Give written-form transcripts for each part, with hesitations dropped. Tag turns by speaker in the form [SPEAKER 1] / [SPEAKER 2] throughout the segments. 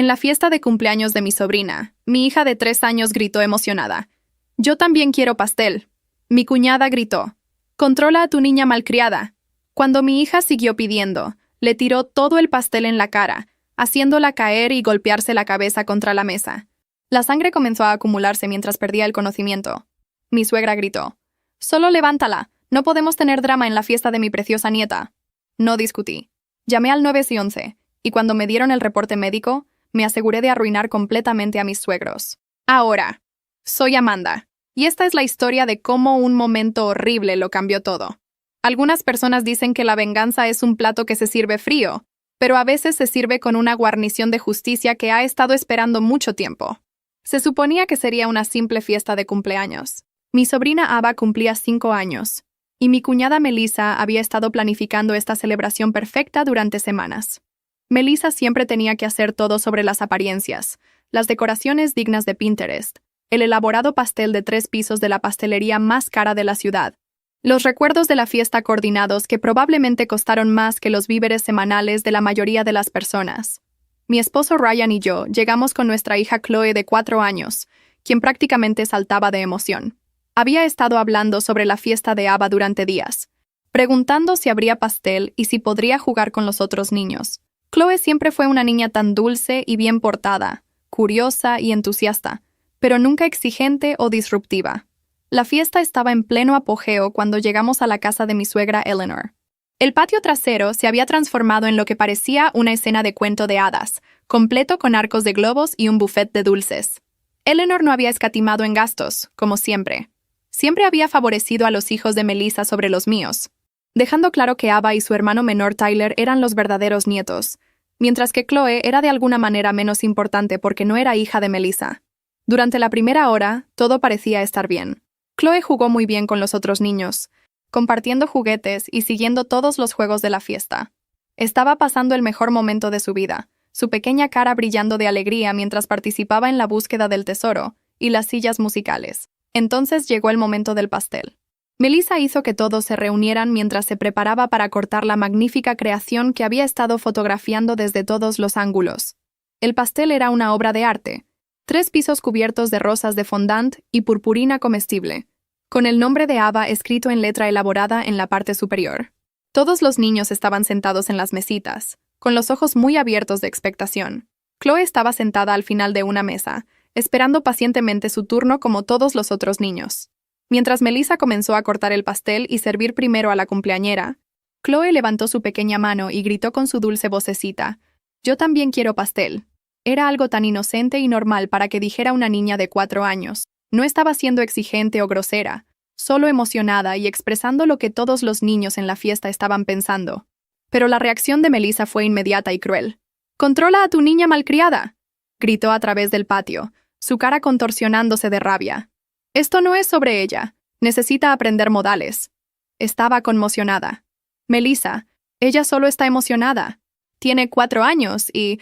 [SPEAKER 1] En la fiesta de cumpleaños de mi sobrina, mi hija de 3 años gritó emocionada: «Yo también quiero pastel». Mi cuñada gritó: «Controla a tu niña malcriada». Cuando mi hija siguió pidiendo, le tiró todo el pastel en la cara, haciéndola caer y golpearse la cabeza contra la mesa. La sangre comenzó a acumularse mientras perdía el conocimiento. Mi suegra gritó: «Solo levántala, no podemos tener drama en la fiesta de mi preciosa nieta». No discutí. Llamé al 911, y cuando me dieron el reporte médico, me aseguré de arruinar completamente a mis suegros. Ahora, soy Amanda, y esta es la historia de cómo un momento horrible lo cambió todo. Algunas personas dicen que la venganza es un plato que se sirve frío, pero a veces se sirve con una guarnición de justicia que ha estado esperando mucho tiempo. Se suponía que sería una simple fiesta de cumpleaños. Mi sobrina Ava cumplía 5 años, y mi cuñada Melissa había estado planificando esta celebración perfecta durante semanas. Melissa siempre tenía que hacer todo sobre las apariencias, las decoraciones dignas de Pinterest, el elaborado pastel de 3 pisos de la pastelería más cara de la ciudad, los recuerdos de la fiesta coordinados que probablemente costaron más que los víveres semanales de la mayoría de las personas. Mi esposo Ryan y yo llegamos con nuestra hija Chloe de 4 años, quien prácticamente saltaba de emoción. Había estado hablando sobre la fiesta de Ava durante días, preguntando si habría pastel y si podría jugar con los otros niños. Chloe siempre fue una niña tan dulce y bien portada, curiosa y entusiasta, pero nunca exigente o disruptiva. La fiesta estaba en pleno apogeo cuando llegamos a la casa de mi suegra Eleanor. El patio trasero se había transformado en lo que parecía una escena de cuento de hadas, completo con arcos de globos y un buffet de dulces. Eleanor no había escatimado en gastos, como siempre. Siempre había favorecido a los hijos de Melissa sobre los míos, dejando claro que Ava y su hermano menor Tyler eran los verdaderos nietos, mientras que Chloe era de alguna manera menos importante porque no era hija de Melissa. Durante la primera hora, todo parecía estar bien. Chloe jugó muy bien con los otros niños, compartiendo juguetes y siguiendo todos los juegos de la fiesta. Estaba pasando el mejor momento de su vida, su pequeña cara brillando de alegría mientras participaba en la búsqueda del tesoro y las sillas musicales. Entonces llegó el momento del pastel. Melissa hizo que todos se reunieran mientras se preparaba para cortar la magnífica creación que había estado fotografiando desde todos los ángulos. El pastel era una obra de arte: 3 pisos cubiertos de rosas de fondant y purpurina comestible, con el nombre de Ava escrito en letra elaborada en la parte superior. Todos los niños estaban sentados en las mesitas, con los ojos muy abiertos de expectación. Chloe estaba sentada al final de una mesa, esperando pacientemente su turno como todos los otros niños. Mientras Melissa comenzó a cortar el pastel y servir primero a la cumpleañera, Chloe levantó su pequeña mano y gritó con su dulce vocecita: «Yo también quiero pastel». Era algo tan inocente y normal para que dijera una niña de 4 años. No estaba siendo exigente o grosera, solo emocionada y expresando lo que todos los niños en la fiesta estaban pensando. Pero la reacción de Melissa fue inmediata y cruel. «¡Controla a tu niña malcriada!», gritó a través del patio, su cara contorsionándose de rabia. «Esto no es sobre ella. Necesita aprender modales». Estaba conmocionada. «Melissa, ella solo está emocionada. Tiene 4 años y...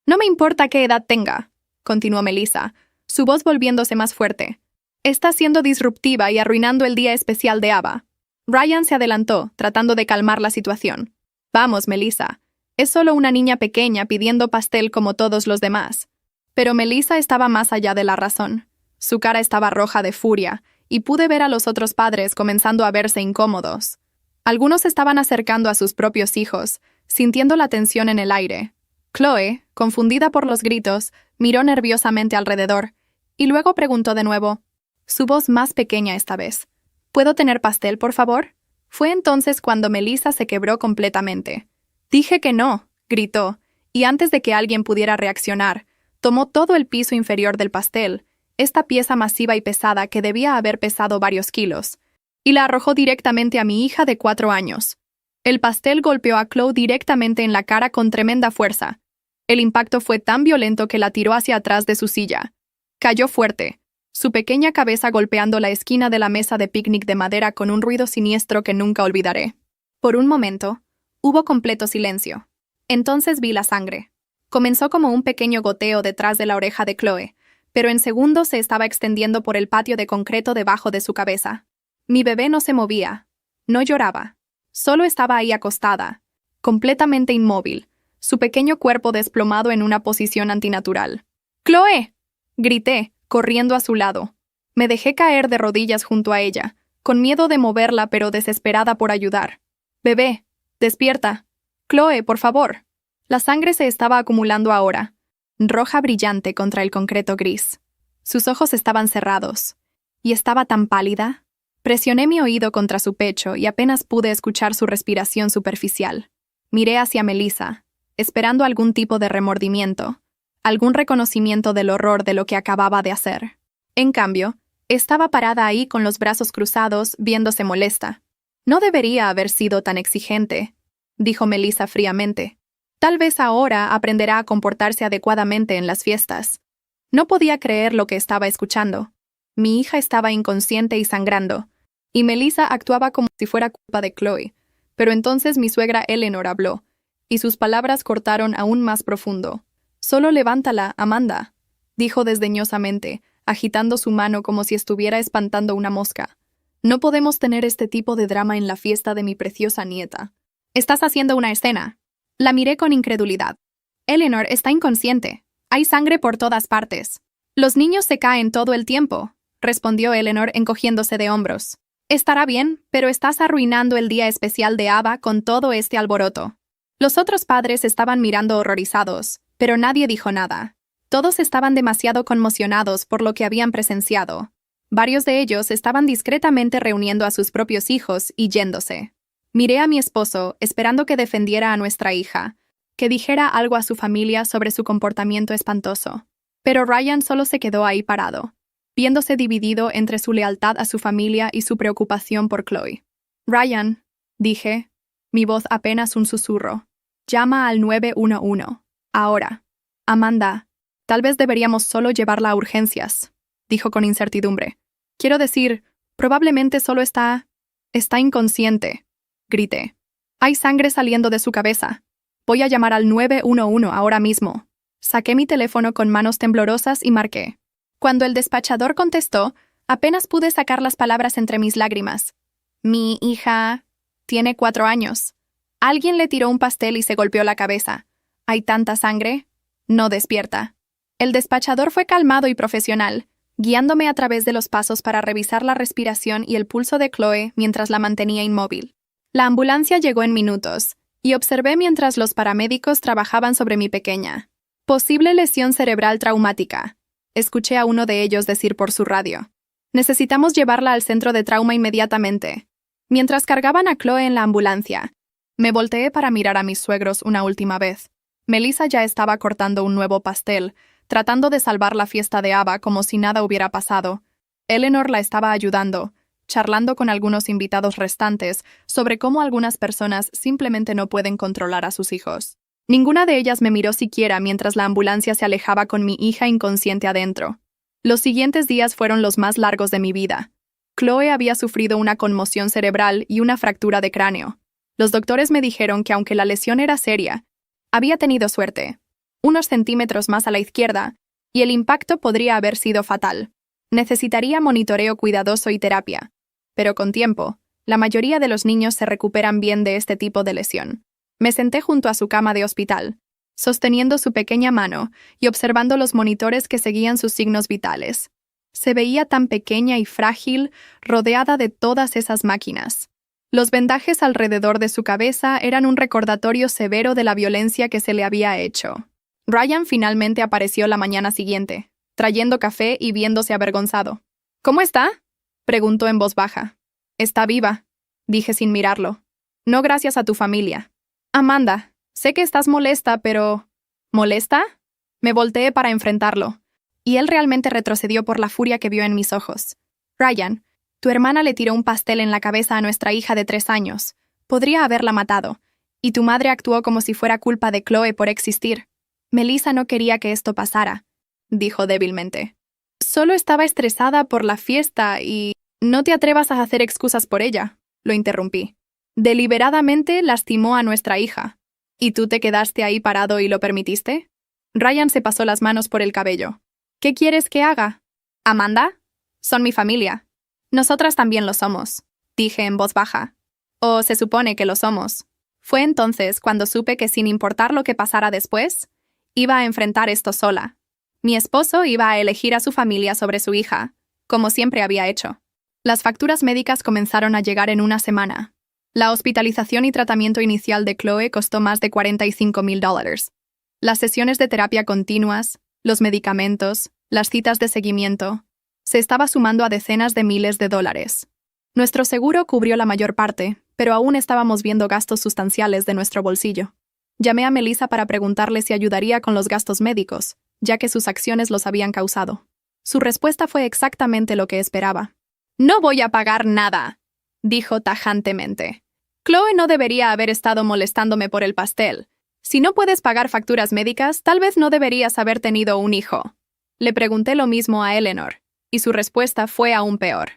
[SPEAKER 1] no me importa qué edad tenga», continuó Melissa, su voz volviéndose más fuerte. «Está siendo disruptiva y arruinando el día especial de Ava». Ryan se adelantó, tratando de calmar la situación. «Vamos, Melissa. Es solo una niña pequeña pidiendo pastel como todos los demás». Pero Melissa estaba más allá de la razón. Su cara estaba roja de furia, y pude ver a los otros padres comenzando a verse incómodos. Algunos estaban acercando a sus propios hijos, sintiendo la tensión en el aire. Chloe, confundida por los gritos, miró nerviosamente alrededor, y luego preguntó de nuevo, su voz más pequeña esta vez: «¿Puedo tener pastel, por favor?». Fue entonces cuando Melissa se quebró completamente. «Dije que no», gritó, y antes de que alguien pudiera reaccionar, tomó todo el piso inferior del pastel, esta pieza masiva y pesada que debía haber pesado varios kilos, y la arrojó directamente a mi hija de 4 años. El pastel golpeó a Chloe directamente en la cara con tremenda fuerza. El impacto fue tan violento que la tiró hacia atrás de su silla. Cayó fuerte, su pequeña cabeza golpeando la esquina de la mesa de picnic de madera con un ruido siniestro que nunca olvidaré. Por un momento, hubo completo silencio. Entonces vi la sangre. Comenzó como un pequeño goteo detrás de la oreja de Chloe, pero en segundos se estaba extendiendo por el patio de concreto debajo de su cabeza. Mi bebé no se movía, no lloraba, solo estaba ahí acostada, completamente inmóvil, su pequeño cuerpo desplomado en una posición antinatural. ¡Chloe!, grité, corriendo a su lado. Me dejé caer de rodillas junto a ella, con miedo de moverla pero desesperada por ayudar. «Bebé, despierta. Chloe, por favor». La sangre se estaba acumulando ahora, roja brillante contra el concreto gris. Sus ojos estaban cerrados. Y estaba tan pálida. Presioné mi oído contra su pecho y apenas pude escuchar su respiración superficial. Miré hacia Melissa, esperando algún tipo de remordimiento, algún reconocimiento del horror de lo que acababa de hacer. En cambio, estaba parada ahí con los brazos cruzados, viéndose molesta. «No debería haber sido tan exigente», dijo Melissa fríamente. «Tal vez ahora aprenderá a comportarse adecuadamente en las fiestas». No podía creer lo que estaba escuchando. Mi hija estaba inconsciente y sangrando, y Melissa actuaba como si fuera culpa de Chloe. Pero entonces mi suegra Eleanor habló, y sus palabras cortaron aún más profundo. «Solo levántala, Amanda», dijo desdeñosamente, agitando su mano como si estuviera espantando una mosca. «No podemos tener este tipo de drama en la fiesta de mi preciosa nieta». «Estás haciendo una escena». La miré con incredulidad. «Eleanor está inconsciente. Hay sangre por todas partes». «Los niños se caen todo el tiempo», respondió Eleanor encogiéndose de hombros. «Estará bien, pero estás arruinando el día especial de Ava con todo este alboroto». Los otros padres estaban mirando horrorizados, pero nadie dijo nada. Todos estaban demasiado conmocionados por lo que habían presenciado. Varios de ellos estaban discretamente reuniendo a sus propios hijos y yéndose. Miré a mi esposo, esperando que defendiera a nuestra hija, que dijera algo a su familia sobre su comportamiento espantoso. Pero Ryan solo se quedó ahí parado, viéndose dividido entre su lealtad a su familia y su preocupación por Chloe. «Ryan», dije, mi voz apenas un susurro, «llama al 911. Ahora». «Amanda, tal vez deberíamos solo llevarla a urgencias», dijo con incertidumbre. «Quiero decir, probablemente solo está inconsciente», grité. «Hay sangre saliendo de su cabeza. Voy a llamar al 911 ahora mismo». Saqué mi teléfono con manos temblorosas y marqué. Cuando el despachador contestó, apenas pude sacar las palabras entre mis lágrimas. «Mi hija tiene 4 años. Alguien le tiró un pastel y se golpeó la cabeza. ¿Hay tanta sangre? No despierta». El despachador fue calmado y profesional, guiándome a través de los pasos para revisar la respiración y el pulso de Chloe mientras la mantenía inmóvil. La ambulancia llegó en minutos, y observé mientras los paramédicos trabajaban sobre mi pequeña. «Posible lesión cerebral traumática», escuché a uno de ellos decir por su radio. «Necesitamos llevarla al centro de trauma inmediatamente». Mientras cargaban a Chloe en la ambulancia, me volteé para mirar a mis suegros una última vez. Melissa ya estaba cortando un nuevo pastel, tratando de salvar la fiesta de Ava como si nada hubiera pasado. Eleanor la estaba ayudando, charlando con algunos invitados restantes sobre cómo algunas personas simplemente no pueden controlar a sus hijos. Ninguna de ellas me miró siquiera mientras la ambulancia se alejaba con mi hija inconsciente adentro. Los siguientes días fueron los más largos de mi vida. Chloe había sufrido una conmoción cerebral y una fractura de cráneo. Los doctores me dijeron que aunque la lesión era seria, había tenido suerte. Unos centímetros más a la izquierda, y el impacto podría haber sido fatal. Necesitaría monitoreo cuidadoso y terapia. Pero con tiempo, la mayoría de los niños se recuperan bien de este tipo de lesión. Me senté junto a su cama de hospital, sosteniendo su pequeña mano y observando los monitores que seguían sus signos vitales. Se veía tan pequeña y frágil, rodeada de todas esas máquinas. Los vendajes alrededor de su cabeza eran un recordatorio severo de la violencia que se le había hecho. Ryan finalmente apareció la mañana siguiente, trayendo café y viéndose avergonzado. «¿Cómo está?», preguntó en voz baja. «Está viva», dije sin mirarlo. «No gracias a tu familia». «Amanda, sé que estás molesta, pero...» «¿Molesta?». Me volteé para enfrentarlo, y él realmente retrocedió por la furia que vio en mis ojos. «Ryan, tu hermana le tiró un pastel en la cabeza a nuestra hija de 3 años. Podría haberla matado, y tu madre actuó como si fuera culpa de Chloe por existir. Melissa no quería que esto pasara», dijo débilmente. «Solo estaba estresada por la fiesta y... No te atrevas a hacer excusas por ella», lo interrumpí. «Deliberadamente lastimó a nuestra hija. ¿Y tú te quedaste ahí parado y lo permitiste?». Ryan se pasó las manos por el cabello. «¿Qué quieres que haga?». «Amanda, son mi familia». «Nosotras también lo somos», dije en voz baja. «O se supone que lo somos». Fue entonces cuando supe que sin importar lo que pasara después, iba a enfrentar esto sola. Mi esposo iba a elegir a su familia sobre su hija, como siempre había hecho. Las facturas médicas comenzaron a llegar en una semana. La hospitalización y tratamiento inicial de Chloe costó más de $45,000. Las sesiones de terapia continuas, los medicamentos, las citas de seguimiento, se estaba sumando a decenas de miles de dólares. Nuestro seguro cubrió la mayor parte, pero aún estábamos viendo gastos sustanciales de nuestro bolsillo. Llamé a Melissa para preguntarle si ayudaría con los gastos médicos, ya que sus acciones los habían causado. Su respuesta fue exactamente lo que esperaba. «No voy a pagar nada», dijo tajantemente. «Chloe no debería haber estado molestándome por el pastel. Si no puedes pagar facturas médicas, tal vez no deberías haber tenido un hijo». Le pregunté lo mismo a Eleanor, y su respuesta fue aún peor.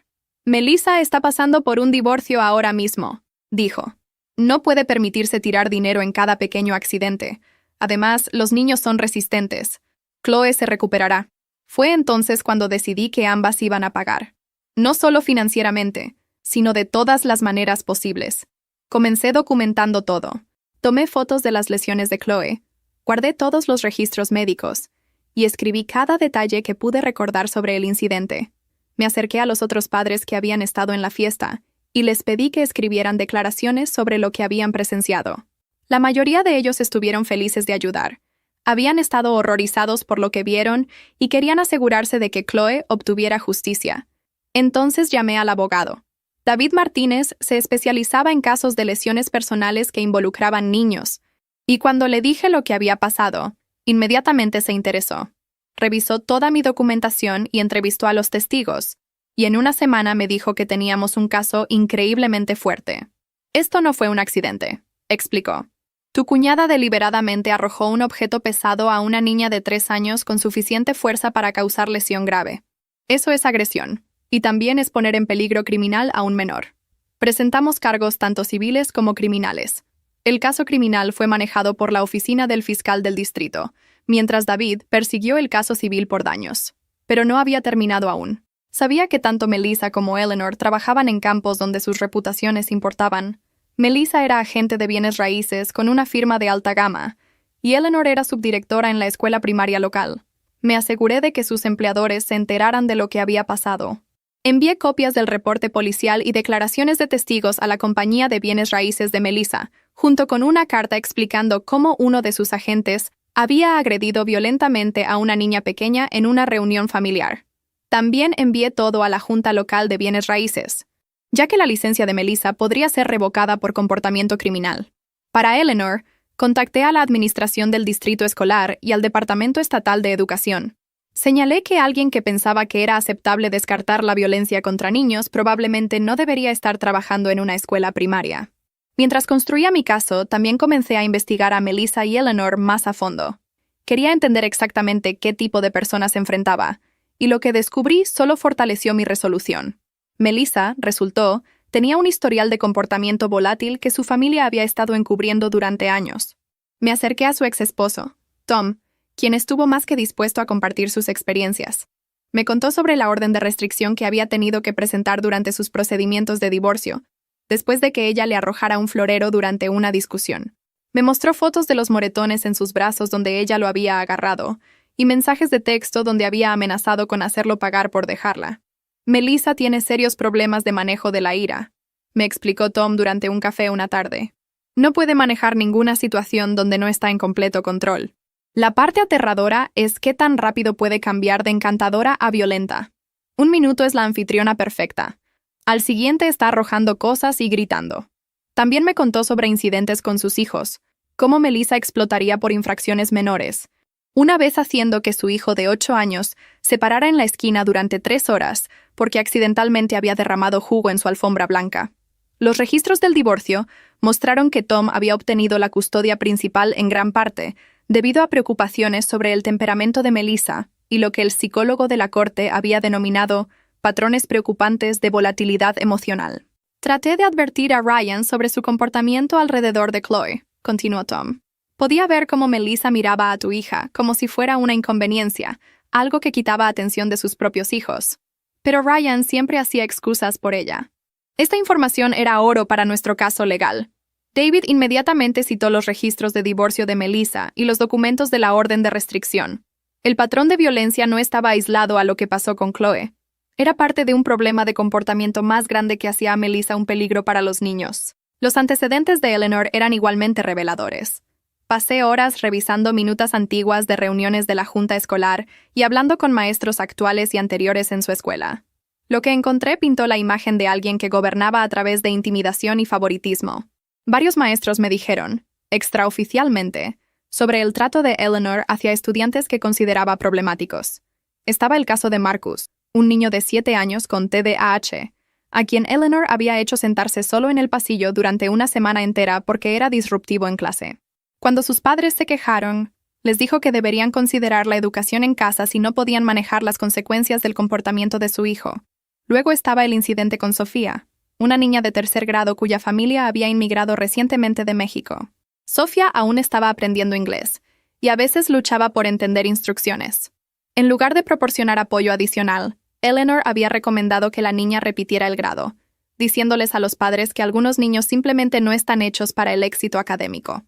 [SPEAKER 1] «Melissa está pasando por un divorcio ahora mismo», dijo. «No puede permitirse tirar dinero en cada pequeño accidente. Además, los niños son resistentes. Chloe se recuperará». Fue entonces cuando decidí que ambas iban a pagar. No solo financieramente, sino de todas las maneras posibles. Comencé documentando todo. Tomé fotos de las lesiones de Chloe, guardé todos los registros médicos y escribí cada detalle que pude recordar sobre el incidente. Me acerqué a los otros padres que habían estado en la fiesta y les pedí que escribieran declaraciones sobre lo que habían presenciado. La mayoría de ellos estuvieron felices de ayudar. Habían estado horrorizados por lo que vieron y querían asegurarse de que Chloe obtuviera justicia. Entonces llamé al abogado. David Martínez se especializaba en casos de lesiones personales que involucraban niños, y cuando le dije lo que había pasado, inmediatamente se interesó. Revisó toda mi documentación y entrevistó a los testigos, y en una semana me dijo que teníamos un caso increíblemente fuerte. «Esto no fue un accidente», explicó. «Tu cuñada deliberadamente arrojó un objeto pesado a una niña de 3 años con suficiente fuerza para causar lesión grave. Eso es agresión, y también es poner en peligro criminal a un menor. Presentamos cargos tanto civiles como criminales. El caso criminal fue manejado por la oficina del fiscal del distrito, mientras David persiguió el caso civil por daños. Pero no había terminado aún. Sabía que tanto Melissa como Eleanor trabajaban en campos donde sus reputaciones importaban. Melissa era agente de bienes raíces con una firma de alta gama, y Eleanor era subdirectora en la escuela primaria local. Me aseguré de que sus empleadores se enteraran de lo que había pasado. Envié copias del reporte policial y declaraciones de testigos a la compañía de bienes raíces de Melissa, junto con una carta explicando cómo uno de sus agentes había agredido violentamente a una niña pequeña en una reunión familiar. También envié todo a la Junta Local de Bienes Raíces, ya que la licencia de Melissa podría ser revocada por comportamiento criminal. Para Eleanor, contacté a la administración del distrito escolar y al Departamento Estatal de Educación. Señalé que alguien que pensaba que era aceptable descartar la violencia contra niños probablemente no debería estar trabajando en una escuela primaria. Mientras construía mi caso, también comencé a investigar a Melissa y Eleanor más a fondo. Quería entender exactamente qué tipo de persona se enfrentaba, y lo que descubrí solo fortaleció mi resolución. Melissa, resultó, tenía un historial de comportamiento volátil que su familia había estado encubriendo durante años. Me acerqué a su ex-esposo, Tom, quien estuvo más que dispuesto a compartir sus experiencias. Me contó sobre la orden de restricción que había tenido que presentar durante sus procedimientos de divorcio, después de que ella le arrojara un florero durante una discusión. Me mostró fotos de los moretones en sus brazos donde ella lo había agarrado, y mensajes de texto donde había amenazado con hacerlo pagar por dejarla. Melissa tiene serios problemas de manejo de la ira, me explicó Tom durante un café una tarde. No puede manejar ninguna situación donde no está en completo control. La parte aterradora es qué tan rápido puede cambiar de encantadora a violenta. Un minuto es la anfitriona perfecta. Al siguiente está arrojando cosas y gritando. También me contó sobre incidentes con sus hijos, cómo Melissa explotaría por infracciones menores, una vez haciendo que su hijo de 8 años se parara en la esquina durante 3 horas porque accidentalmente había derramado jugo en su alfombra blanca. Los registros del divorcio mostraron que Tom había obtenido la custodia principal en gran parte debido a preocupaciones sobre el temperamento de Melissa y lo que el psicólogo de la corte había denominado patrones preocupantes de volatilidad emocional. Traté de advertir a Ryan sobre su comportamiento alrededor de Chloe, continuó Tom. Podía ver cómo Melissa miraba a tu hija como si fuera una inconveniencia, algo que quitaba atención de sus propios hijos. Pero Ryan siempre hacía excusas por ella. Esta información era oro para nuestro caso legal. David inmediatamente citó los registros de divorcio de Melissa y los documentos de la orden de restricción. El patrón de violencia no estaba aislado a lo que pasó con Chloe. Era parte de un problema de comportamiento más grande que hacía a Melissa un peligro para los niños. Los antecedentes de Eleanor eran igualmente reveladores. Pasé horas revisando minutas antiguas de reuniones de la junta escolar y hablando con maestros actuales y anteriores en su escuela. Lo que encontré pintó la imagen de alguien que gobernaba a través de intimidación y favoritismo. Varios maestros me dijeron, extraoficialmente, sobre el trato de Eleanor hacia estudiantes que consideraba problemáticos. Estaba el caso de Marcus, un niño de 7 años con TDAH, a quien Eleanor había hecho sentarse solo en el pasillo durante una semana entera porque era disruptivo en clase. Cuando sus padres se quejaron, les dijo que deberían considerar la educación en casa si no podían manejar las consecuencias del comportamiento de su hijo. Luego estaba el incidente con Sofía, una niña de 3er grado cuya familia había inmigrado recientemente de México. Sofía aún estaba aprendiendo inglés, y a veces luchaba por entender instrucciones. En lugar de proporcionar apoyo adicional, Eleanor había recomendado que la niña repitiera el grado, diciéndoles a los padres que algunos niños simplemente no están hechos para el éxito académico.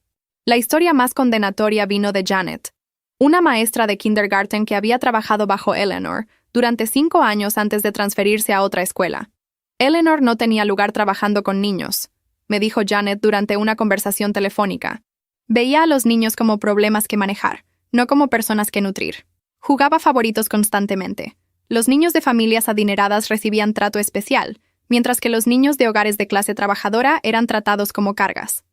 [SPEAKER 1] La historia más condenatoria vino de Janet, una maestra de kindergarten que había trabajado bajo Eleanor durante 5 años antes de transferirse a otra escuela. Eleanor no tenía lugar trabajando con niños, me dijo Janet durante una conversación telefónica. Veía a los niños como problemas que manejar, no como personas que nutrir. Jugaba favoritos constantemente. Los niños de familias adineradas recibían trato especial, mientras que los niños de hogares de clase trabajadora eran tratados como cargas.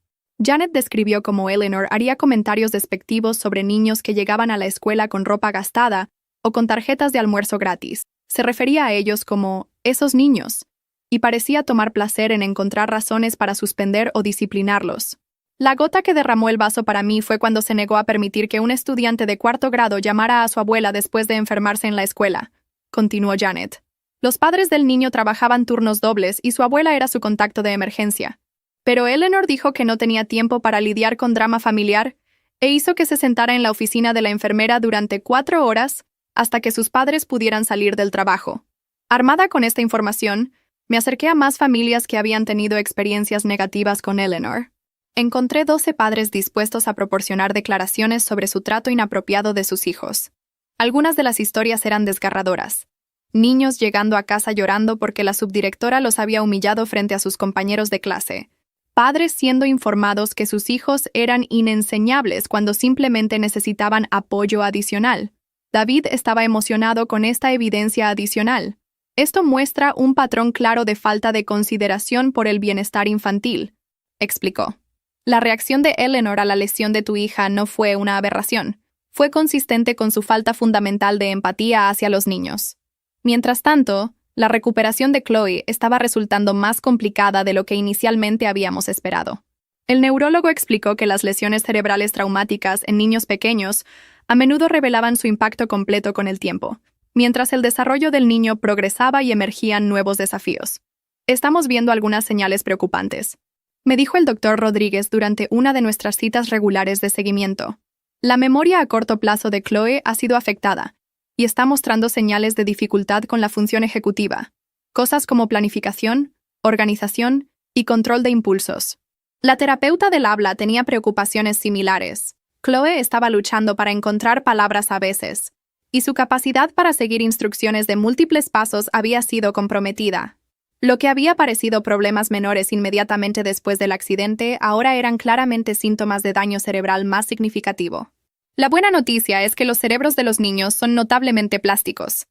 [SPEAKER 1] Janet describió cómo Eleanor haría comentarios despectivos sobre niños que llegaban a la escuela con ropa gastada o con tarjetas de almuerzo gratis. Se refería a ellos como «esos niños», y parecía tomar placer en encontrar razones para suspender o disciplinarlos. La gota que derramó el vaso para mí fue cuando se negó a permitir que un estudiante de 4º grado llamara a su abuela después de enfermarse en la escuela, continuó Janet. Los padres del niño trabajaban turnos dobles y su abuela era su contacto de emergencia. Pero Eleanor dijo que no tenía tiempo para lidiar con drama familiar e hizo que se sentara en la oficina de la enfermera durante 4 horas hasta que sus padres pudieran salir del trabajo. Armada con esta información, me acerqué a más familias que habían tenido experiencias negativas con Eleanor. Encontré 12 padres dispuestos a proporcionar declaraciones sobre su trato inapropiado de sus hijos. Algunas de las historias eran desgarradoras. Niños llegando a casa llorando porque la subdirectora los había humillado frente a sus compañeros de clase. Padres siendo informados que sus hijos eran inenseñables cuando simplemente necesitaban apoyo adicional. David estaba emocionado con esta evidencia adicional. Esto muestra un patrón claro de falta de consideración por el bienestar infantil, explicó. La reacción de Eleanor a la lesión de tu hija no fue una aberración. Fue consistente con su falta fundamental de empatía hacia los niños. Mientras tanto, la recuperación de Chloe estaba resultando más complicada de lo que inicialmente habíamos esperado. El neurólogo explicó que las lesiones cerebrales traumáticas en niños pequeños a menudo revelaban su impacto completo con el tiempo, mientras el desarrollo del niño progresaba y emergían nuevos desafíos. Estamos viendo algunas señales preocupantes, me dijo el Dr. Rodríguez durante una de nuestras citas regulares de seguimiento. La memoria a corto plazo de Chloe ha sido afectada y está mostrando señales de dificultad con la función ejecutiva, cosas como planificación, organización y control de impulsos. La terapeuta del habla tenía preocupaciones similares. Chloe estaba luchando para encontrar palabras a veces, y su capacidad para seguir instrucciones de múltiples pasos había sido comprometida. Lo que había parecido problemas menores inmediatamente después del accidente ahora eran claramente síntomas de daño cerebral más significativo. La buena noticia es que los cerebros de los niños son notablemente plásticos,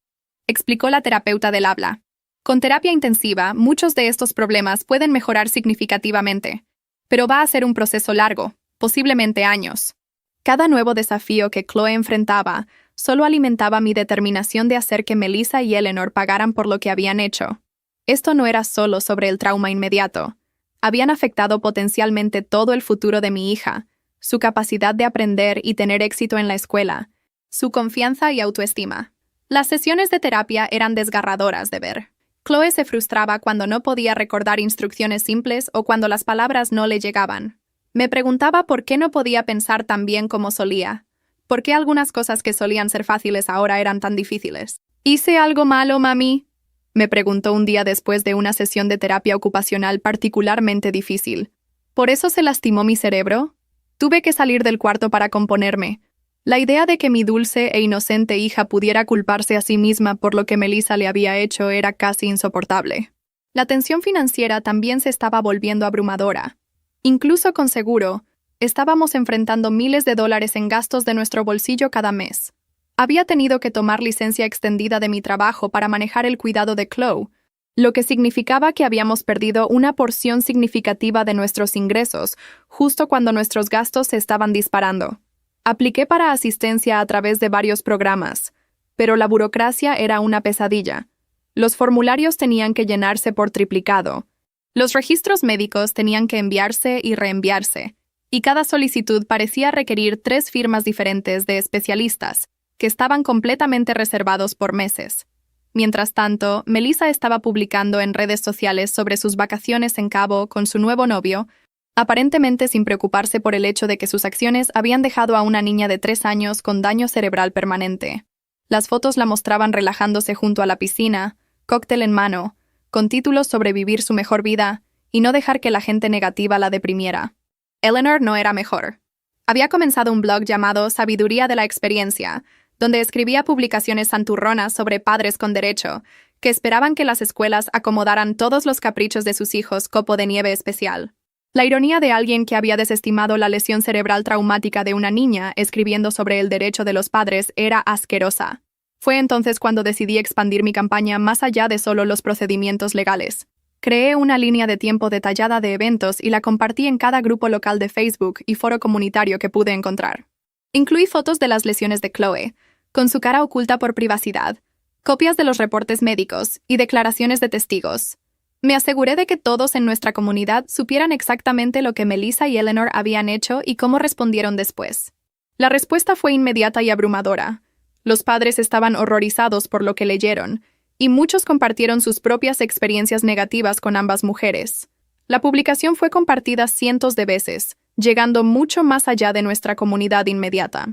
[SPEAKER 1] explicó la terapeuta del habla. Con terapia intensiva, muchos de estos problemas pueden mejorar significativamente, pero va a ser un proceso largo, posiblemente años. Cada nuevo desafío que Chloe enfrentaba solo alimentaba mi determinación de hacer que Melissa y Eleanor pagaran por lo que habían hecho. Esto no era solo sobre el trauma inmediato. Habían afectado potencialmente todo el futuro de mi hija, su capacidad de aprender y tener éxito en la escuela, su confianza y autoestima. Las sesiones de terapia eran desgarradoras de ver. Chloe se frustraba cuando no podía recordar instrucciones simples o cuando las palabras no le llegaban. Me preguntaba por qué no podía pensar tan bien como solía. ¿Por qué algunas cosas que solían ser fáciles ahora eran tan difíciles? ¿Hice algo malo, mami?, me preguntó un día después de una sesión de terapia ocupacional particularmente difícil. ¿Por eso se lastimó mi cerebro? Tuve que salir del cuarto para componerme. La idea de que mi dulce e inocente hija pudiera culparse a sí misma por lo que Melissa le había hecho era casi insoportable. La tensión financiera también se estaba volviendo abrumadora. Incluso con seguro, estábamos enfrentando miles de dólares en gastos de nuestro bolsillo cada mes. Había tenido que tomar licencia extendida de mi trabajo para manejar el cuidado de Chloe, lo que significaba que habíamos perdido una porción significativa de nuestros ingresos justo cuando nuestros gastos se estaban disparando. Apliqué para asistencia a través de varios programas, pero la burocracia era una pesadilla. Los formularios tenían que llenarse por triplicado. Los registros médicos tenían que enviarse y reenviarse, y cada solicitud parecía requerir 3 firmas diferentes de especialistas, que estaban completamente reservados por meses. Mientras tanto, Melissa estaba publicando en redes sociales sobre sus vacaciones en Cabo con su nuevo novio, aparentemente sin preocuparse por el hecho de que sus acciones habían dejado a una niña de 3 años con daño cerebral permanente. Las fotos la mostraban relajándose junto a la piscina, cóctel en mano, con títulos sobre vivir su mejor vida y no dejar que la gente negativa la deprimiera. Eleanor no era mejor. Había comenzado un blog llamado Sabiduría de la Experiencia, donde escribía publicaciones santurronas sobre padres con derecho, que esperaban que las escuelas acomodaran todos los caprichos de sus hijos copo de nieve especial. La ironía de alguien que había desestimado la lesión cerebral traumática de una niña escribiendo sobre el derecho de los padres era asquerosa. Fue entonces cuando decidí expandir mi campaña más allá de solo los procedimientos legales. Creé una línea de tiempo detallada de eventos y la compartí en cada grupo local de Facebook y foro comunitario que pude encontrar. Incluí fotos de las lesiones de Chloe, con su cara oculta por privacidad, copias de los reportes médicos y declaraciones de testigos. Me aseguré de que todos en nuestra comunidad supieran exactamente lo que Melissa y Eleanor habían hecho y cómo respondieron después. La respuesta fue inmediata y abrumadora. Los padres estaban horrorizados por lo que leyeron, y muchos compartieron sus propias experiencias negativas con ambas mujeres. La publicación fue compartida cientos de veces, llegando mucho más allá de nuestra comunidad inmediata.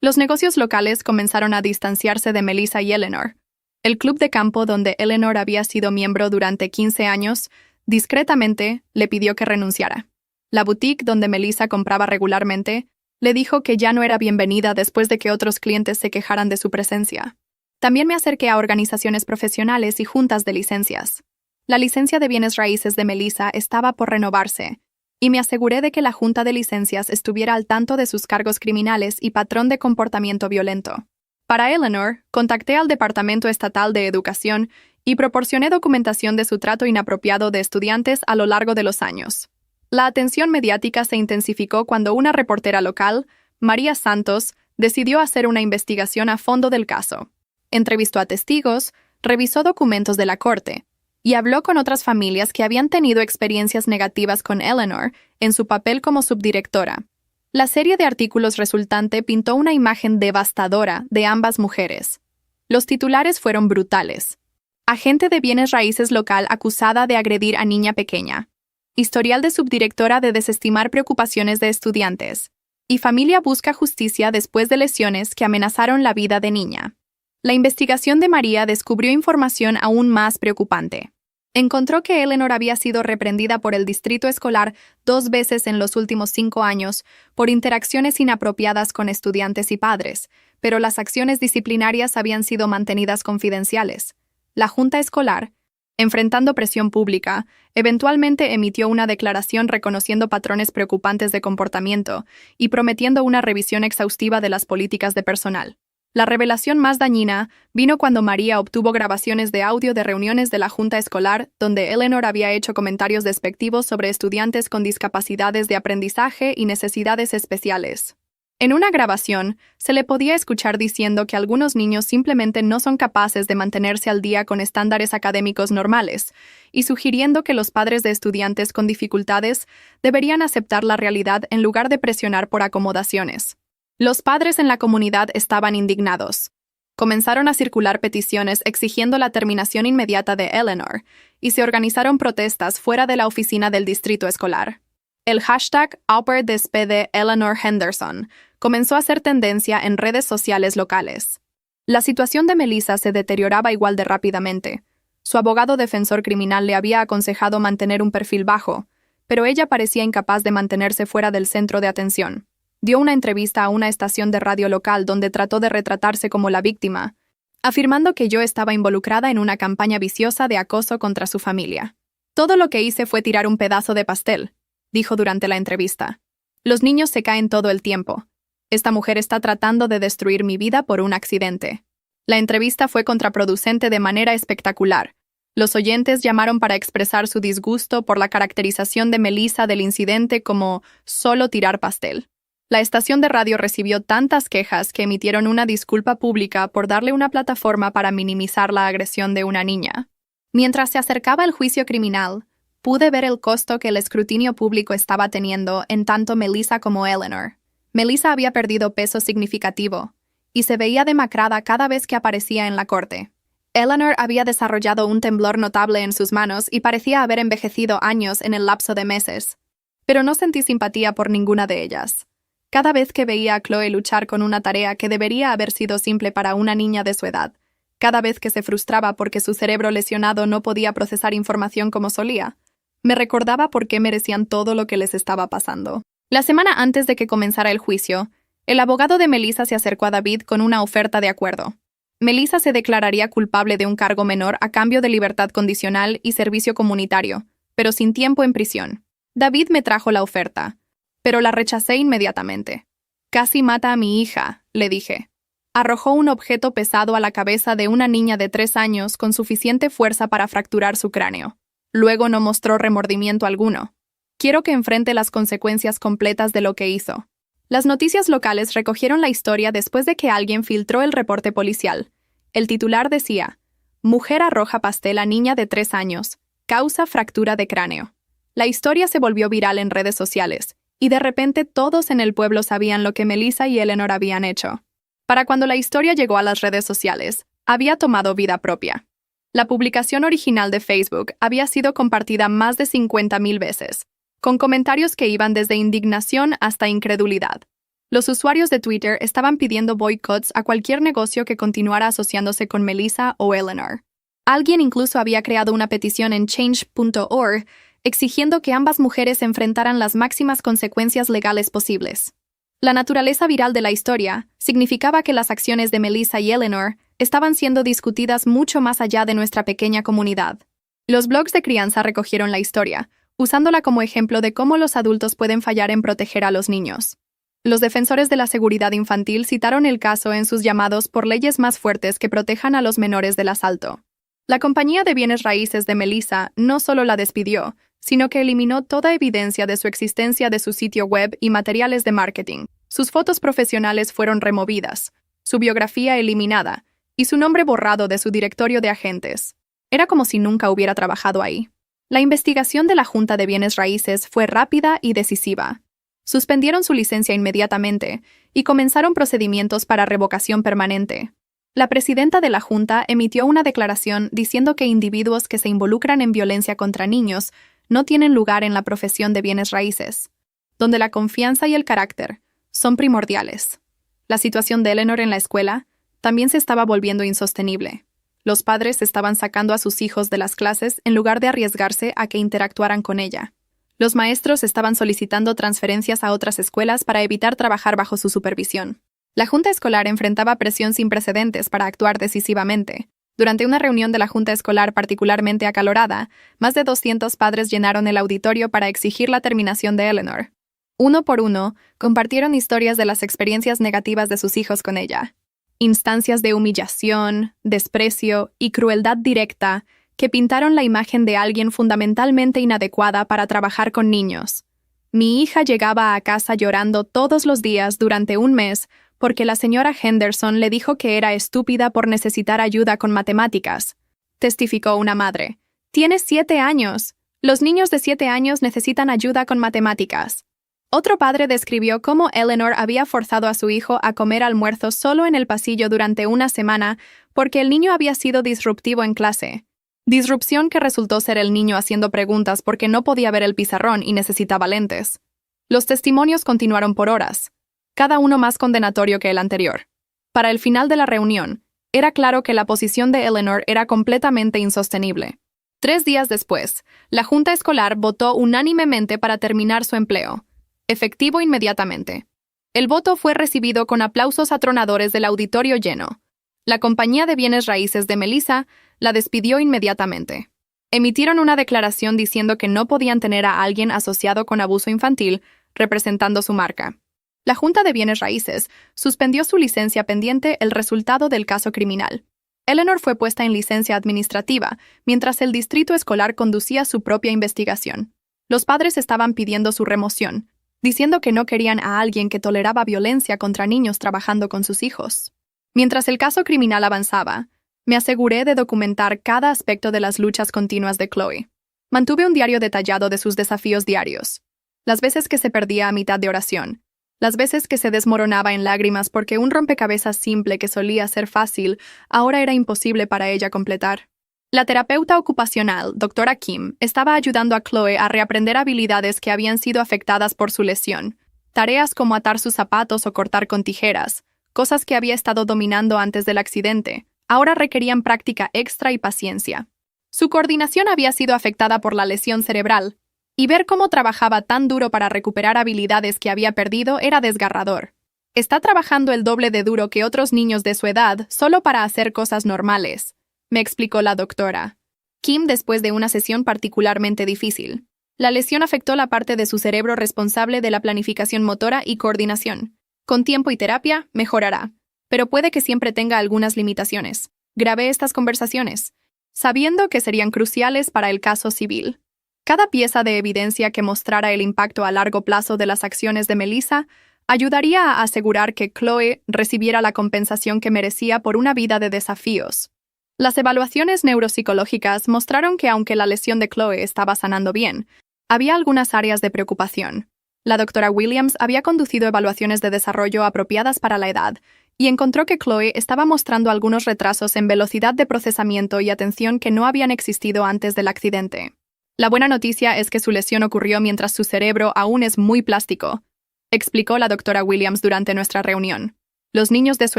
[SPEAKER 1] Los negocios locales comenzaron a distanciarse de Melissa y Eleanor. El club de campo donde Eleanor había sido miembro durante 15 años, discretamente, le pidió que renunciara. La boutique donde Melissa compraba regularmente, le dijo que ya no era bienvenida después de que otros clientes se quejaran de su presencia. También me acerqué a organizaciones profesionales y juntas de licencias. La licencia de bienes raíces de Melissa estaba por renovarse, y me aseguré de que la junta de licencias estuviera al tanto de sus cargos criminales y patrón de comportamiento violento. Para Eleanor, contacté al Departamento Estatal de Educación y proporcioné documentación de su trato inapropiado de estudiantes a lo largo de los años. La atención mediática se intensificó cuando una reportera local, María Santos, decidió hacer una investigación a fondo del caso. Entrevistó a testigos, revisó documentos de la corte, y habló con otras familias que habían tenido experiencias negativas con Eleanor en su papel como subdirectora. La serie de artículos resultante pintó una imagen devastadora de ambas mujeres. Los titulares fueron brutales. Agente de bienes raíces local acusada de agredir a niña pequeña. Historial de subdirectora de desestimar preocupaciones de estudiantes. Y familia busca justicia después de lesiones que amenazaron la vida de niña. La investigación de María descubrió información aún más preocupante. Encontró que Eleanor había sido reprendida por el distrito escolar 2 veces en los últimos 5 años por interacciones inapropiadas con estudiantes y padres, pero las acciones disciplinarias habían sido mantenidas confidenciales. La junta escolar, enfrentando presión pública, eventualmente emitió una declaración reconociendo patrones preocupantes de comportamiento y prometiendo una revisión exhaustiva de las políticas de personal. La revelación más dañina vino cuando María obtuvo grabaciones de audio de reuniones de la junta escolar donde Eleanor había hecho comentarios despectivos sobre estudiantes con discapacidades de aprendizaje y necesidades especiales. En una grabación, se le podía escuchar diciendo que algunos niños simplemente no son capaces de mantenerse al día con estándares académicos normales, y sugiriendo que los padres de estudiantes con dificultades deberían aceptar la realidad en lugar de presionar por acomodaciones. Los padres en la comunidad estaban indignados. Comenzaron a circular peticiones exigiendo la terminación inmediata de Eleanor, y se organizaron protestas fuera de la oficina del distrito escolar. El hashtag #AuperDespede Eleanor Henderson comenzó a ser tendencia en redes sociales locales. La situación de Melissa se deterioraba igual de rápidamente. Su abogado defensor criminal le había aconsejado mantener un perfil bajo, pero ella parecía incapaz de mantenerse fuera del centro de atención. Dio una entrevista a una estación de radio local donde trató de retratarse como la víctima, afirmando que yo estaba involucrada en una campaña viciosa de acoso contra su familia. Todo lo que hice fue tirar un pedazo de pastel, dijo durante la entrevista. Los niños se caen todo el tiempo. Esta mujer está tratando de destruir mi vida por un accidente. La entrevista fue contraproducente de manera espectacular. Los oyentes llamaron para expresar su disgusto por la caracterización de Melissa del incidente como solo tirar pastel. La estación de radio recibió tantas quejas que emitieron una disculpa pública por darle una plataforma para minimizar la agresión de una niña. Mientras se acercaba el juicio criminal, pude ver el costo que el escrutinio público estaba teniendo en tanto Melissa como Eleanor. Melissa había perdido peso significativo y se veía demacrada cada vez que aparecía en la corte. Eleanor había desarrollado un temblor notable en sus manos y parecía haber envejecido años en el lapso de meses. Pero no sentí simpatía por ninguna de ellas. Cada vez que veía a Chloe luchar con una tarea que debería haber sido simple para una niña de su edad, cada vez que se frustraba porque su cerebro lesionado no podía procesar información como solía, me recordaba por qué merecían todo lo que les estaba pasando. La semana antes de que comenzara el juicio, el abogado de Melissa se acercó a David con una oferta de acuerdo. Melissa se declararía culpable de un cargo menor a cambio de libertad condicional y servicio comunitario, pero sin tiempo en prisión. David me trajo la oferta, pero la rechacé inmediatamente. «Casi mata a mi hija», le dije. Arrojó un objeto pesado a la cabeza de una niña de 3 años con suficiente fuerza para fracturar su cráneo. Luego no mostró remordimiento alguno. Quiero que enfrente las consecuencias completas de lo que hizo. Las noticias locales recogieron la historia después de que alguien filtró el reporte policial. El titular decía: «Mujer arroja pastel a niña de 3 años. Causa fractura de cráneo». La historia se volvió viral en redes sociales, y de repente todos en el pueblo sabían lo que Melissa y Eleanor habían hecho. Para cuando la historia llegó a las redes sociales, había tomado vida propia. La publicación original de Facebook había sido compartida más de 50,000 veces, con comentarios que iban desde indignación hasta incredulidad. Los usuarios de Twitter estaban pidiendo boicots a cualquier negocio que continuara asociándose con Melissa o Eleanor. Alguien incluso había creado una petición en change.org exigiendo que ambas mujeres enfrentaran las máximas consecuencias legales posibles. La naturaleza viral de la historia significaba que las acciones de Melissa y Eleanor estaban siendo discutidas mucho más allá de nuestra pequeña comunidad. Los blogs de crianza recogieron la historia, usándola como ejemplo de cómo los adultos pueden fallar en proteger a los niños. Los defensores de la seguridad infantil citaron el caso en sus llamados por leyes más fuertes que protejan a los menores del asalto. La compañía de bienes raíces de Melissa no solo la despidió, sino que eliminó toda evidencia de su existencia de su sitio web y materiales de marketing. Sus fotos profesionales fueron removidas, su biografía eliminada y su nombre borrado de su directorio de agentes. Era como si nunca hubiera trabajado ahí. La investigación de la Junta de Bienes Raíces fue rápida y decisiva. Suspendieron su licencia inmediatamente y comenzaron procedimientos para revocación permanente. La presidenta de la Junta emitió una declaración diciendo que individuos que se involucran en violencia contra niños no tienen lugar en la profesión de bienes raíces, donde la confianza y el carácter son primordiales. La situación de Eleanor en la escuela también se estaba volviendo insostenible. Los padres estaban sacando a sus hijos de las clases en lugar de arriesgarse a que interactuaran con ella. Los maestros estaban solicitando transferencias a otras escuelas para evitar trabajar bajo su supervisión. La Junta Escolar enfrentaba presión sin precedentes para actuar decisivamente. Durante una reunión de la Junta Escolar particularmente acalorada, más de 200 padres llenaron el auditorio para exigir la terminación de Eleanor. Uno por uno, compartieron historias de las experiencias negativas de sus hijos con ella. Instancias de humillación, desprecio y crueldad directa que pintaron la imagen de alguien fundamentalmente inadecuada para trabajar con niños. Mi hija llegaba a casa llorando todos los días durante un mes porque la señora Henderson le dijo que era estúpida por necesitar ayuda con matemáticas, testificó una madre. «Tienes 7 años. Los niños de 7 años necesitan ayuda con matemáticas». Otro padre describió cómo Eleanor había forzado a su hijo a comer almuerzo solo en el pasillo durante una semana porque el niño había sido disruptivo en clase. Disrupción que resultó ser el niño haciendo preguntas porque no podía ver el pizarrón y necesitaba lentes. Los testimonios continuaron por horas, cada uno más condenatorio que el anterior. Para el final de la reunión, era claro que la posición de Eleanor era completamente insostenible. 3 días después, la Junta Escolar votó unánimemente para terminar su empleo, efectivo inmediatamente. El voto fue recibido con aplausos atronadores del auditorio lleno. La compañía de bienes raíces de Melissa la despidió inmediatamente. Emitieron una declaración diciendo que no podían tener a alguien asociado con abuso infantil representando su marca. La Junta de Bienes Raíces suspendió su licencia pendiente el resultado del caso criminal. Eleanor fue puesta en licencia administrativa mientras el distrito escolar conducía su propia investigación. Los padres estaban pidiendo su remoción, diciendo que no querían a alguien que toleraba violencia contra niños trabajando con sus hijos. Mientras el caso criminal avanzaba, me aseguré de documentar cada aspecto de las luchas continuas de Chloe. Mantuve un diario detallado de sus desafíos diarios. Las veces que se perdía a mitad de oración. Las veces que se desmoronaba en lágrimas porque un rompecabezas simple que solía ser fácil, ahora era imposible para ella completar. La terapeuta ocupacional, doctora Kim, estaba ayudando a Chloe a reaprender habilidades que habían sido afectadas por su lesión. Tareas como atar sus zapatos o cortar con tijeras, cosas que había estado dominando antes del accidente, ahora requerían práctica extra y paciencia. Su coordinación había sido afectada por la lesión cerebral, y ver cómo trabajaba tan duro para recuperar habilidades que había perdido era desgarrador. Está trabajando el doble de duro que otros niños de su edad solo para hacer cosas normales, me explicó la doctora Kim después de una sesión particularmente difícil. La lesión afectó la parte de su cerebro responsable de la planificación motora y coordinación. Con tiempo y terapia, mejorará. Pero puede que siempre tenga algunas limitaciones. Grabé estas conversaciones, sabiendo que serían cruciales para el caso civil. Cada pieza de evidencia que mostrara el impacto a largo plazo de las acciones de Melissa ayudaría a asegurar que Chloe recibiera la compensación que merecía por una vida de desafíos. Las evaluaciones neuropsicológicas mostraron que aunque la lesión de Chloe estaba sanando bien, había algunas áreas de preocupación. La doctora Williams había conducido evaluaciones de desarrollo apropiadas para la edad y encontró que Chloe estaba mostrando algunos retrasos en velocidad de procesamiento y atención que no habían existido antes del accidente. La buena noticia es que su lesión ocurrió mientras su cerebro aún es muy plástico, explicó la doctora Williams durante nuestra reunión. Los niños de su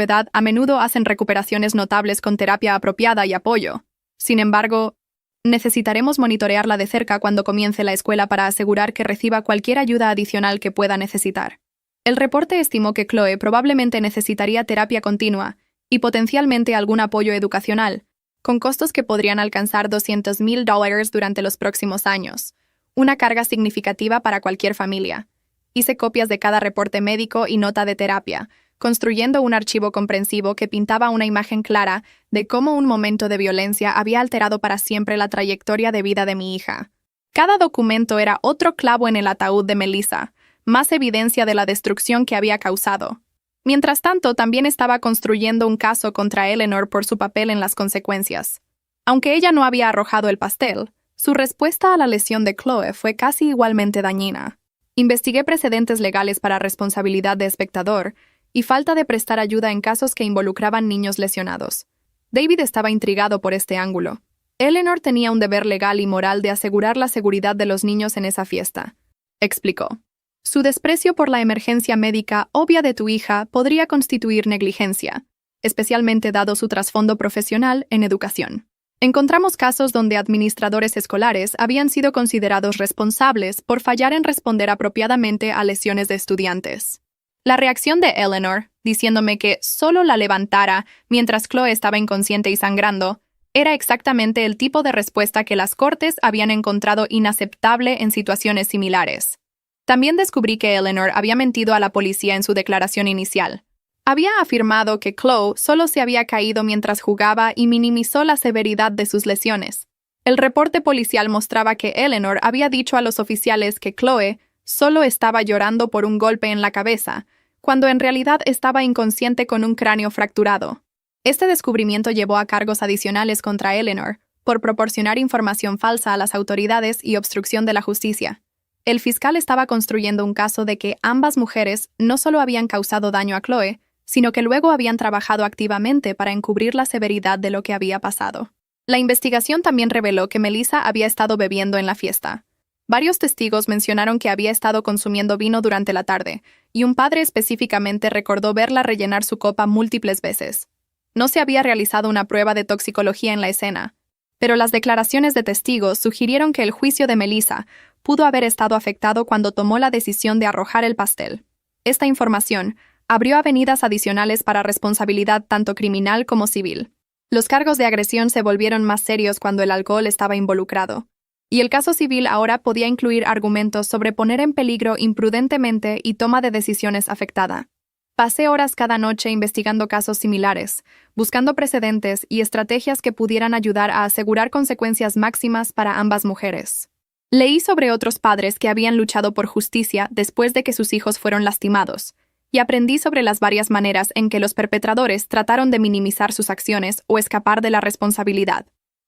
[SPEAKER 1] edad a menudo hacen recuperaciones notables con terapia apropiada y apoyo. Sin embargo, necesitaremos monitorearla de cerca cuando comience la escuela para asegurar que reciba cualquier ayuda adicional que pueda necesitar. El reporte estimó que Chloe probablemente necesitaría terapia continua y potencialmente algún apoyo educacional, con costos que podrían alcanzar $200,000 durante los próximos años, una carga significativa para cualquier familia. Hice copias de cada reporte médico y nota de terapia, construyendo un archivo comprensivo que pintaba una imagen clara de cómo un momento de violencia había alterado para siempre la trayectoria de vida de mi hija. Cada documento era otro clavo en el ataúd de Melissa, más evidencia de la destrucción que había causado. Mientras tanto, también estaba construyendo un caso contra Eleanor por su papel en las consecuencias. Aunque ella no había arrojado el pastel, su respuesta a la lesión de Chloe fue casi igualmente dañina. Investigué precedentes legales para responsabilidad de espectador y falta de prestar ayuda en casos que involucraban niños lesionados. David estaba intrigado por este ángulo. Eleanor tenía un deber legal y moral de asegurar la seguridad de los niños en esa fiesta, explicó. Su desprecio por la emergencia médica obvia de tu hija podría constituir negligencia, especialmente dado su trasfondo profesional en educación. Encontramos casos donde administradores escolares habían sido considerados responsables por fallar en responder apropiadamente a lesiones de estudiantes. La reacción de Eleanor, diciéndome que solo la levantara mientras Chloe estaba inconsciente y sangrando, era exactamente el tipo de respuesta que las cortes habían encontrado inaceptable en situaciones similares. También descubrí que Eleanor había mentido a la policía en su declaración inicial. Había afirmado que Chloe solo se había caído mientras jugaba y minimizó la severidad de sus lesiones. El reporte policial mostraba que Eleanor había dicho a los oficiales que Chloe solo estaba llorando por un golpe en la cabeza, cuando en realidad estaba inconsciente con un cráneo fracturado. Este descubrimiento llevó a cargos adicionales contra Eleanor por proporcionar información falsa a las autoridades y obstrucción de la justicia. El fiscal estaba construyendo un caso de que ambas mujeres no solo habían causado daño a Chloe, sino que luego habían trabajado activamente para encubrir la severidad de lo que había pasado. La investigación también reveló que Melissa había estado bebiendo en la fiesta. Varios testigos mencionaron que había estado consumiendo vino durante la tarde, y un padre específicamente recordó verla rellenar su copa múltiples veces. No se había realizado una prueba de toxicología en la escena, Pero las declaraciones de testigos sugirieron que el juicio de Melissa pudo haber estado afectado cuando tomó la decisión de arrojar el pastel. Esta información abrió avenidas adicionales para responsabilidad tanto criminal como civil. Los cargos de agresión se volvieron más serios cuando el alcohol estaba involucrado, y el caso civil ahora podía incluir argumentos sobre poner en peligro imprudentemente y toma de decisiones afectada. Pasé horas cada noche investigando casos similares, buscando precedentes y estrategias que pudieran ayudar a asegurar consecuencias máximas para ambas mujeres. Leí sobre otros padres que habían luchado por justicia después de que sus hijos fueron lastimados, y aprendí sobre las varias maneras en que los perpetradores trataron de minimizar sus acciones o escapar de la responsabilidad.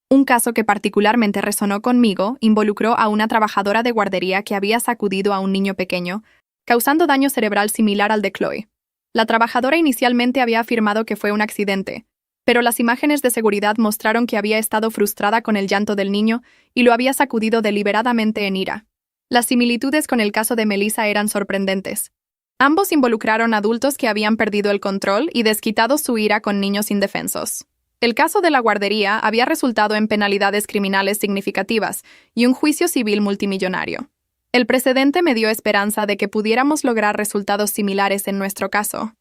[SPEAKER 1] Un caso que particularmente resonó conmigo involucró a una trabajadora de guardería que había sacudido a un niño pequeño, causando daño cerebral similar al de Chloe. La trabajadora inicialmente había afirmado que fue un accidente, pero las imágenes de seguridad mostraron que había estado frustrada con el llanto del niño y lo había sacudido deliberadamente en ira. Las similitudes con el caso de Melissa eran sorprendentes. Ambos involucraron adultos que habían perdido el control y desquitado su ira con niños indefensos. El caso de la guardería había resultado en penalidades criminales significativas y un juicio civil multimillonario. El precedente me dio esperanza de que pudiéramos lograr resultados similares en nuestro caso.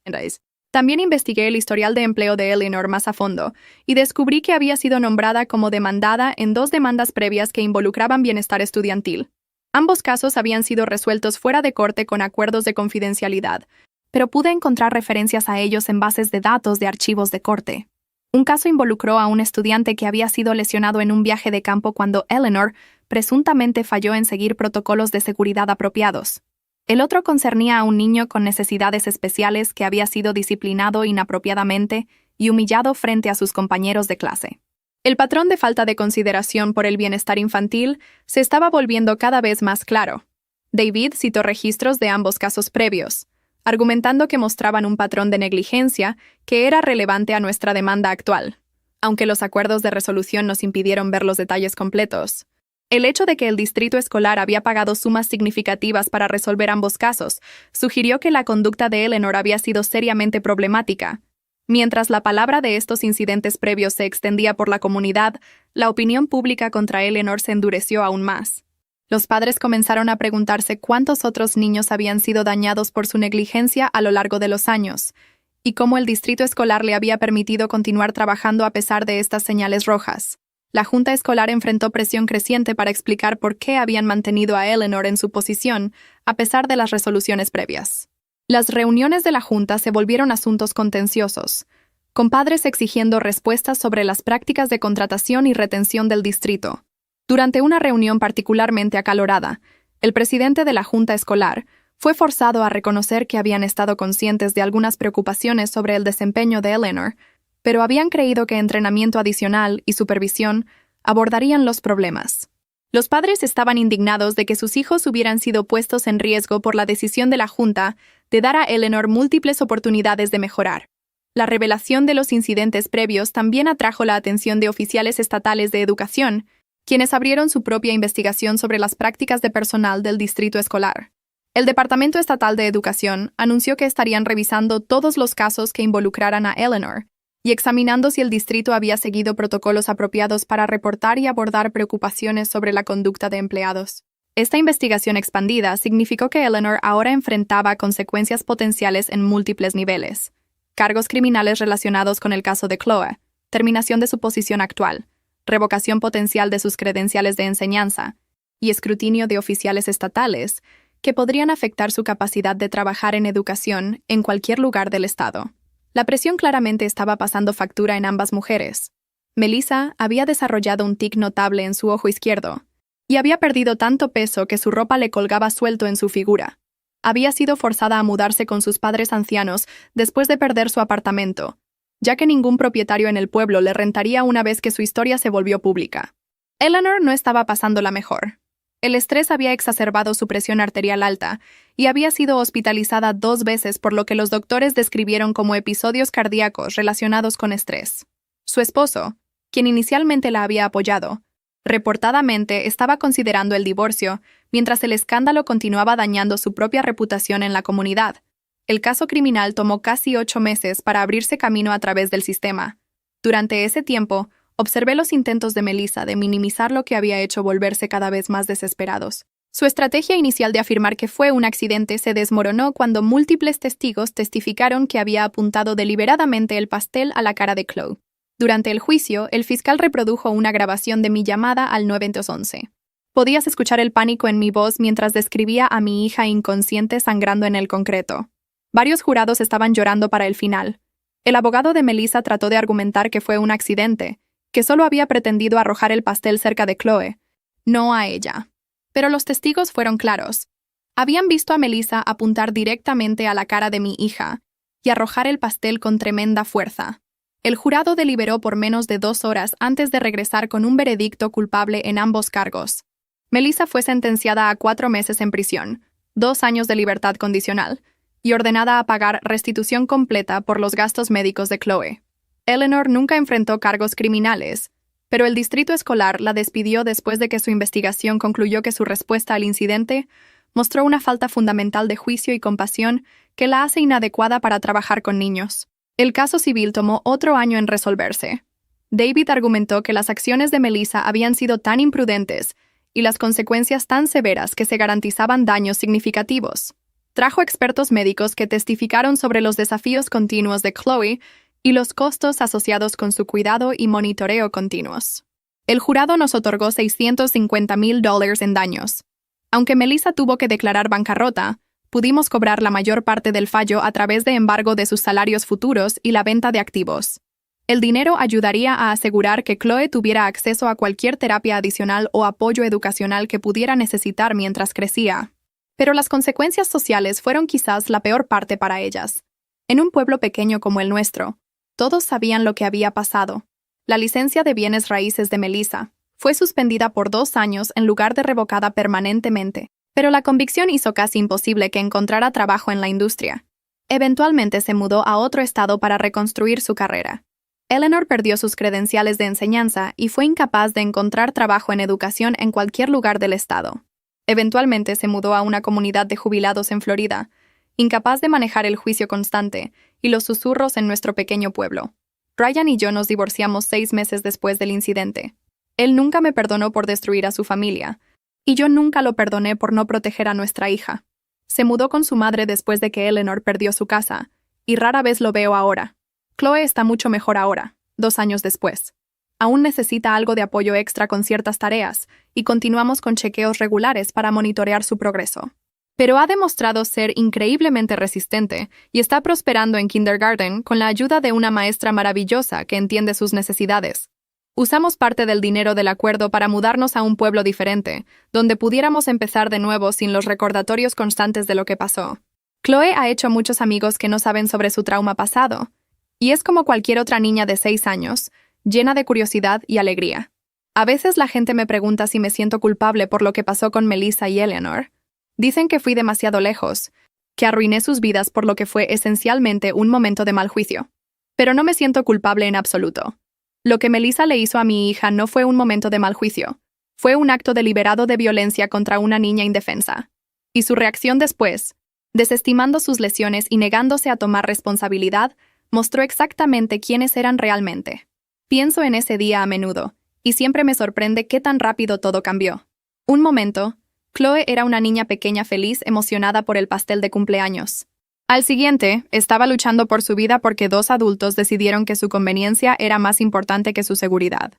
[SPEAKER 1] También investigué el historial de empleo de Eleanor más a fondo y descubrí que había sido nombrada como demandada en 2 demandas previas que involucraban bienestar estudiantil. Ambos casos habían sido resueltos fuera de corte con acuerdos de confidencialidad, pero pude encontrar referencias a ellos en bases de datos de archivos de corte. Un caso involucró a un estudiante que había sido lesionado en un viaje de campo cuando Eleanor presuntamente falló en seguir protocolos de seguridad apropiados. El otro concernía a un niño con necesidades especiales que había sido disciplinado inapropiadamente y humillado frente a sus compañeros de clase. El patrón de falta de consideración por el bienestar infantil se estaba volviendo cada vez más claro. David citó registros de ambos casos previos, argumentando que mostraban un patrón de negligencia que era relevante a nuestra demanda actual, aunque los acuerdos de resolución nos impidieron ver los detalles completos. El hecho de que el distrito escolar había pagado sumas significativas para resolver ambos casos sugirió que la conducta de Eleanor había sido seriamente problemática. Mientras la palabra de estos incidentes previos se extendía por la comunidad, la opinión pública contra Eleanor se endureció aún más. Los padres comenzaron a preguntarse cuántos otros niños habían sido dañados por su negligencia a lo largo de los años, y cómo el distrito escolar le había permitido continuar trabajando a pesar de estas señales rojas. La junta escolar enfrentó presión creciente para explicar por qué habían mantenido a Eleanor en su posición, a pesar de las resoluciones previas. Las reuniones de la junta se volvieron asuntos contenciosos, con padres exigiendo respuestas sobre las prácticas de contratación y retención del distrito. Durante una reunión particularmente acalorada, el presidente de la junta escolar fue forzado a reconocer que habían estado conscientes de algunas preocupaciones sobre el desempeño de Eleanor, pero habían creído que entrenamiento adicional y supervisión abordarían los problemas. Los padres estaban indignados de que sus hijos hubieran sido puestos en riesgo por la decisión de la Junta de dar a Eleanor múltiples oportunidades de mejorar. La revelación de los incidentes previos también atrajo la atención de oficiales estatales de educación, quienes abrieron su propia investigación sobre las prácticas de personal del distrito escolar. El Departamento Estatal de Educación anunció que estarían revisando todos los casos que involucraran a Eleanor y examinando si el distrito había seguido protocolos apropiados para reportar y abordar preocupaciones sobre la conducta de empleados. Esta investigación expandida significó que Eleanor ahora enfrentaba consecuencias potenciales en múltiples niveles: cargos criminales relacionados con el caso de Chloe, terminación de su posición actual, revocación potencial de sus credenciales de enseñanza y escrutinio de oficiales estatales que podrían afectar su capacidad de trabajar en educación en cualquier lugar del estado. La presión claramente estaba pasando factura en ambas mujeres. Melissa había desarrollado un tic notable en su ojo izquierdo y había perdido tanto peso que su ropa le colgaba suelto en su figura. Había sido forzada a mudarse con sus padres ancianos después de perder su apartamento, ya que ningún propietario en el pueblo le rentaría una vez que su historia se volvió pública. Eleanor no estaba pasándola mejor. El estrés había exacerbado su presión arterial alta y había sido hospitalizada 2 veces, por lo que los doctores describieron como episodios cardíacos relacionados con estrés. Su esposo, quien inicialmente la había apoyado, reportadamente estaba considerando el divorcio, mientras el escándalo continuaba dañando su propia reputación en la comunidad. El caso criminal tomó casi 8 meses para abrirse camino a través del sistema. Durante ese tiempo, observé los intentos de Melissa de minimizar lo que había hecho volverse cada vez más desesperados. Su estrategia inicial de afirmar que fue un accidente se desmoronó cuando múltiples testigos testificaron que había apuntado deliberadamente el pastel a la cara de Chloe. Durante el juicio, el fiscal reprodujo una grabación de mi llamada al 911. Podías escuchar el pánico en mi voz mientras describía a mi hija inconsciente sangrando en el concreto. Varios jurados estaban llorando para el final. El abogado de Melissa trató de argumentar que fue un accidente, que solo había pretendido arrojar el pastel cerca de Chloe, no a ella. Pero los testigos fueron claros. Habían visto a Melissa apuntar directamente a la cara de mi hija y arrojar el pastel con tremenda fuerza. El jurado deliberó por menos de 2 horas antes de regresar con un veredicto culpable en ambos cargos. Melissa fue sentenciada a 4 meses en prisión, 2 años de libertad condicional, y ordenada a pagar restitución completa por los gastos médicos de Chloe. Eleanor nunca enfrentó cargos criminales, pero el distrito escolar la despidió después de que su investigación concluyó que su respuesta al incidente mostró una falta fundamental de juicio y compasión que la hace inadecuada para trabajar con niños. El caso civil tomó otro año en resolverse. David argumentó que las acciones de Melissa habían sido tan imprudentes y las consecuencias tan severas que se garantizaban daños significativos. Trajo expertos médicos que testificaron sobre los desafíos continuos de Chloe y los costos asociados con su cuidado y monitoreo continuos. El jurado nos otorgó $650,000 en daños. Aunque Melissa tuvo que declarar bancarrota, pudimos cobrar la mayor parte del fallo a través de embargo de sus salarios futuros y la venta de activos. El dinero ayudaría a asegurar que Chloe tuviera acceso a cualquier terapia adicional o apoyo educacional que pudiera necesitar mientras crecía. Pero las consecuencias sociales fueron quizás la peor parte para ellas. En un pueblo pequeño como el nuestro, todos sabían lo que había pasado. La licencia de bienes raíces de Melissa fue suspendida por 2 años en lugar de revocada permanentemente, pero la convicción hizo casi imposible que encontrara trabajo en la industria. Eventualmente se mudó a otro estado para reconstruir su carrera. Eleanor perdió sus credenciales de enseñanza y fue incapaz de encontrar trabajo en educación en cualquier lugar del estado. Eventualmente se mudó a una comunidad de jubilados en Florida, incapaz de manejar el juicio constante y los susurros en nuestro pequeño pueblo. Ryan y yo nos divorciamos 6 meses después del incidente. Él nunca me perdonó por destruir a su familia, y yo nunca lo perdoné por no proteger a nuestra hija. Se mudó con su madre después de que Eleanor perdió su casa, y rara vez lo veo ahora. Chloe está mucho mejor ahora, 2 años después. Aún necesita algo de apoyo extra con ciertas tareas, y continuamos con chequeos regulares para monitorear su progreso. Pero ha demostrado ser increíblemente resistente y está prosperando en kindergarten con la ayuda de una maestra maravillosa que entiende sus necesidades. Usamos parte del dinero del acuerdo para mudarnos a un pueblo diferente, donde pudiéramos empezar de nuevo sin los recordatorios constantes de lo que pasó. Chloe ha hecho muchos amigos que no saben sobre su trauma pasado, y es como cualquier otra niña de 6 años, llena de curiosidad y alegría. A veces la gente me pregunta si me siento culpable por lo que pasó con Melissa y Eleanor. Dicen que fui demasiado lejos, que arruiné sus vidas por lo que fue esencialmente un momento de mal juicio. Pero no me siento culpable en absoluto. Lo que Melissa le hizo a mi hija no fue un momento de mal juicio. Fue un acto deliberado de violencia contra una niña indefensa. Y su reacción después, desestimando sus lesiones y negándose a tomar responsabilidad, mostró exactamente quiénes eran realmente. Pienso en ese día a menudo, y siempre me sorprende qué tan rápido todo cambió. Un momento, Chloe era una niña pequeña feliz, emocionada por el pastel de cumpleaños. Al siguiente, estaba luchando por su vida porque 2 adultos decidieron que su conveniencia era más importante que su seguridad.